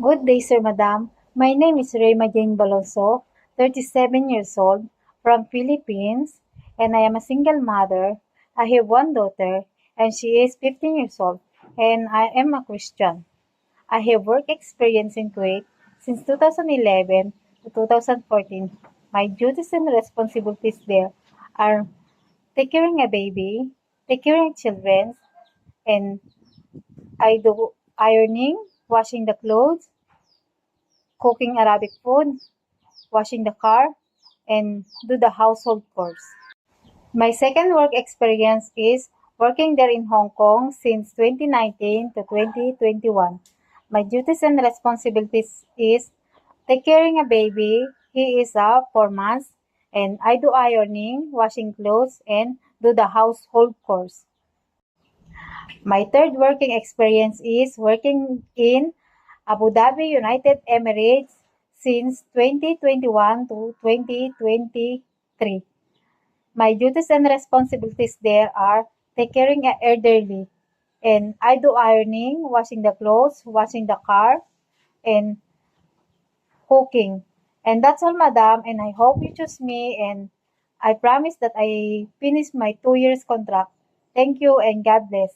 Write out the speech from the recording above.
Good day, Sir Madam. My name is Rema Jane Baloso, 37 years old, from Philippines, and I am a single mother. I have one daughter, and she is 15 years old, and I am a Christian. I have work experience in Kuwait since 2011 to 2014. My duties and responsibilities there are take caring a baby, take caring children, and I do ironing, washing the clothes, cooking Arabic food, washing the car, and do the household chores. My second work experience is working there in Hong Kong since 2019 to 2021. My duties and responsibilities is take caring a baby. He is 4 months, and I do ironing, washing clothes, and do the household chores. My third working experience is working in Abu Dhabi, United Emirates since 2021 to 2023. My duties and responsibilities there are take caring a elderly, and I do ironing, washing the clothes, washing the car, and cooking. And that's all, madam, and I hope you choose me, and I promise that I finish my 2 years contract. Thank you and God bless.